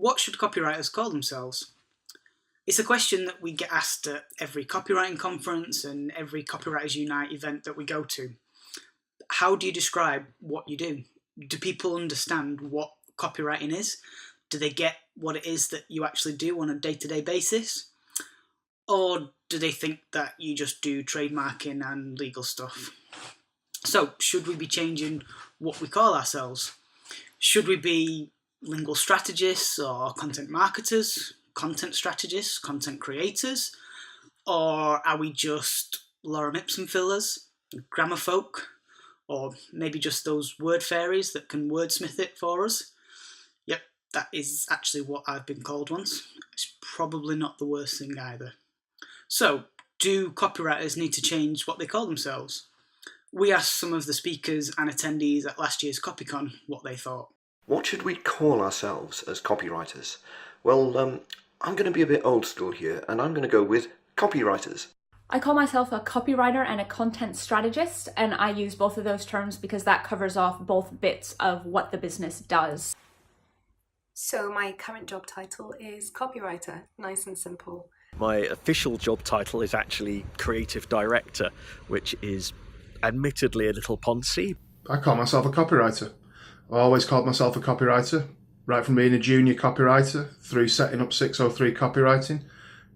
what should copywriters call themselves? It's a question that we get asked at every copywriting conference and every Copywriters Unite event that we go to. How do you describe what you do? Do people understand what copywriting is? Do they get what it is that you actually do on a day-to-day basis? Or do they think that you just do trademarking and legal stuff? So, should we be changing what we call ourselves? Should we be lingual strategists or content marketers, content strategists, content creators? Or are we just lorem ipsum fillers, grammar folk, or maybe just those word fairies that can wordsmith it for us? Yep, that is actually what I've been called once. It's probably not the worst thing either. So, do copywriters need to change what they call themselves? We asked some of the speakers and attendees at last year's CopyCon what they thought. What should we call ourselves as copywriters? Well, I'm going to be a bit old school here, and I'm going to go with copywriters. I call myself a copywriter and a content strategist, and I use both of those terms because that covers off both bits of what the business does. So my current job title is copywriter, nice and simple. My official job title is actually creative director, which is admittedly a little poncy. I call myself a copywriter. I always called myself a copywriter, right from being a junior copywriter through setting up 603 Copywriting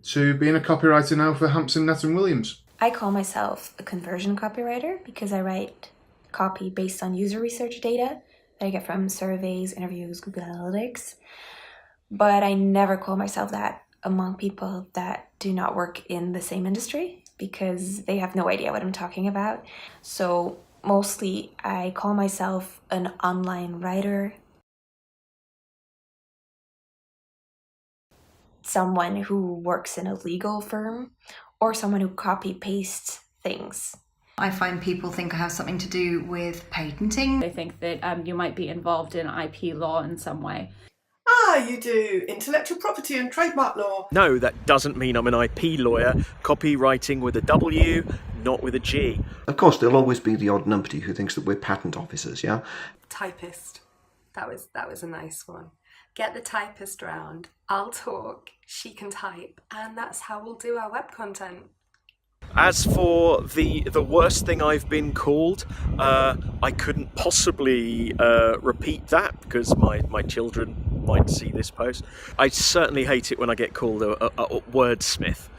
to being a copywriter now for Hampson Nattan Williams. I call myself a conversion copywriter because I write copy based on user research data that I get from surveys, interviews, Google Analytics. But I never call myself that among people that do not work in the same industry because they have no idea what I'm talking about. So mostly I call myself an online writer, someone who works in a legal firm, or someone who copy-pastes things. I find people think I have something to do with patenting. They think that you might be involved in IP law in some way. You do intellectual property and trademark law. No, that doesn't mean I'm an IP lawyer. Copywriting with a W, not with a G. Of course, there'll always be the odd numpty who thinks that we're patent officers, yeah? Typist. That was a nice one. Get the typist round. I'll talk, she can type, and that's how we'll do our web content. As for the worst thing I've been called, I couldn't possibly repeat that because my children might see this post. I certainly hate it when I get called a wordsmith.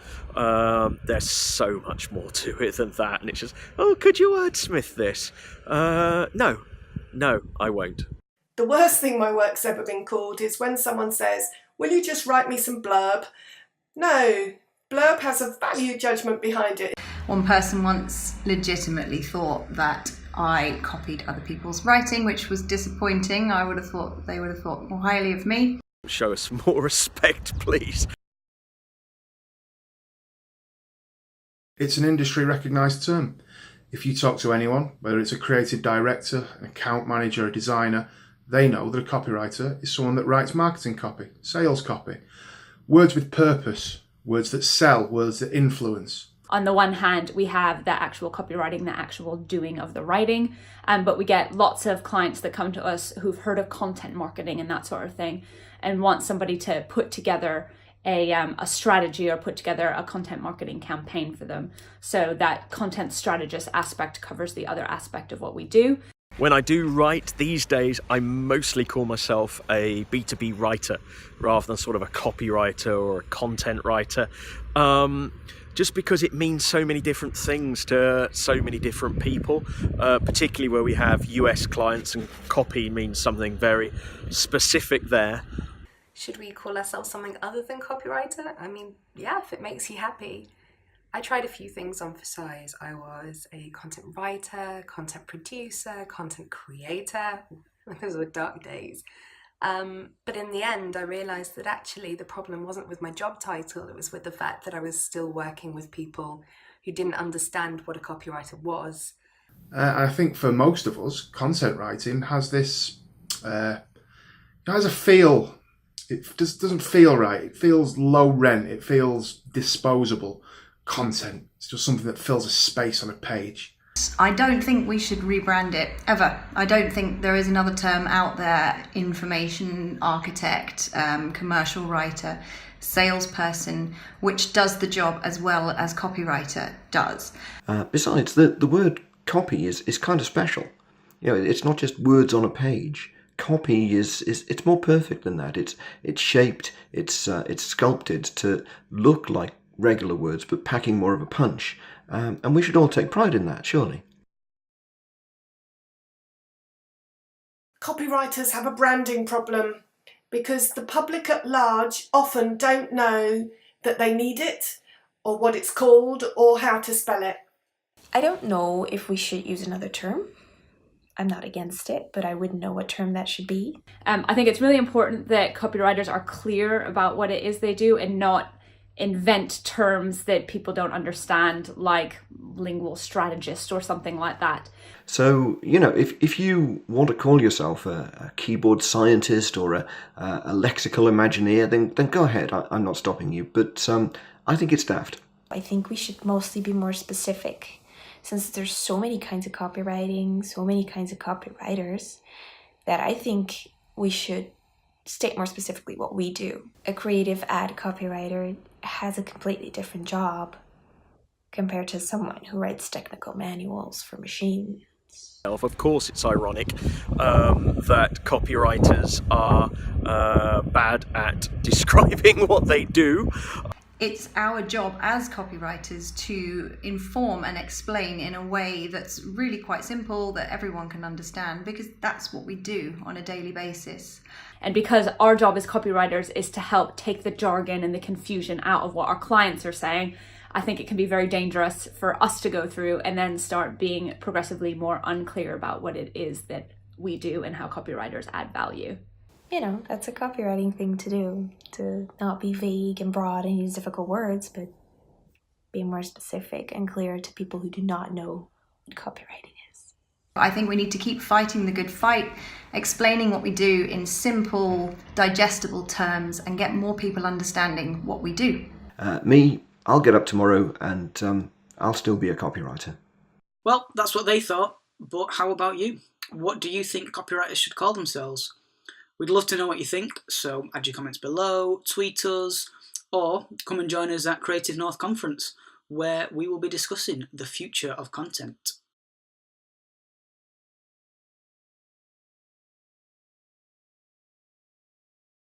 There's so much more to it than that, and it's just, oh, could you wordsmith this? No, I won't. The worst thing my work's ever been called is when someone says, will you just write me some blurb? No, blurb has a value judgment behind it. One person once legitimately thought that I copied other people's writing, which was disappointing. They would have thought more highly of me. Show us more respect, please. It's an industry recognised term. If you talk to anyone, whether it's a creative director, an account manager, a designer, they know that a copywriter is someone that writes marketing copy, sales copy, words with purpose, words that sell, words that influence. On the one hand, we have the actual copywriting, the actual doing of the writing, but we get lots of clients that come to us who've heard of content marketing and that sort of thing and want somebody to put together a strategy or put together a content marketing campaign for them. So that content strategist aspect covers the other aspect of what we do. When I do write these days, I mostly call myself a B2B writer rather than sort of a copywriter or a content writer. Just because it means so many different things to so many different people, particularly where we have US clients and copy means something very specific there. Should we call ourselves something other than copywriter? I mean, yeah, if it makes you happy. I tried a few things on for size. I was a content writer, content producer, content creator. Those were dark days. But in the end, I realised that actually the problem wasn't with my job title. It was with the fact that I was still working with people who didn't understand what a copywriter was. I think for most of us, content writing has this, it has a feel. It just doesn't feel right. It feels low rent. It feels disposable content. It's just something that fills a space on a page. I don't think we should rebrand it ever. I don't think there is another term out there: information architect, commercial writer, salesperson, which does the job as well as copywriter does. Besides, the word copy is kind of special. You know, it's not just words on a page. Copy is it's more perfect than that. It's shaped, it's sculpted to look like regular words, but packing more of a punch. And we should all take pride in that, surely. Copywriters have a branding problem because the public at large often don't know that they need it, or what it's called, or how to spell it. I don't know if we should use another term. I'm not against it, but I wouldn't know what term that should be. I think it's really important that copywriters are clear about what it is they do and not invent terms that people don't understand, like lingual strategist or something like that. So, you know, if you want to call yourself a keyboard scientist or a lexical imagineer, then go ahead. I'm not stopping you, but I think it's daft. I think we should mostly be more specific, since there's so many kinds of copywriting, so many kinds of copywriters, that I think we should state more specifically what we do. A creative ad copywriter has a completely different job compared to someone who writes technical manuals for machines. Of course, it's ironic that copywriters are bad at describing what they do. It's our job as copywriters to inform and explain in a way that's really quite simple, that everyone can understand, because that's what we do on a daily basis. And because our job as copywriters is to help take the jargon and the confusion out of what our clients are saying, I think it can be very dangerous for us to go through and then start being progressively more unclear about what it is that we do and how copywriters add value. You know, that's a copywriting thing to do, to not be vague and broad and use difficult words, but be more specific and clear to people who do not know what copywriting is. I think we need to keep fighting the good fight, explaining what we do in simple, digestible terms, and get more people understanding what we do. I'll get up tomorrow and I'll still be a copywriter. Well, that's what they thought, but how about you? What do you think copywriters should call themselves? We'd love to know what you think, so add your comments below, tweet us, or come and join us at Creative North Conference, where we will be discussing the future of content.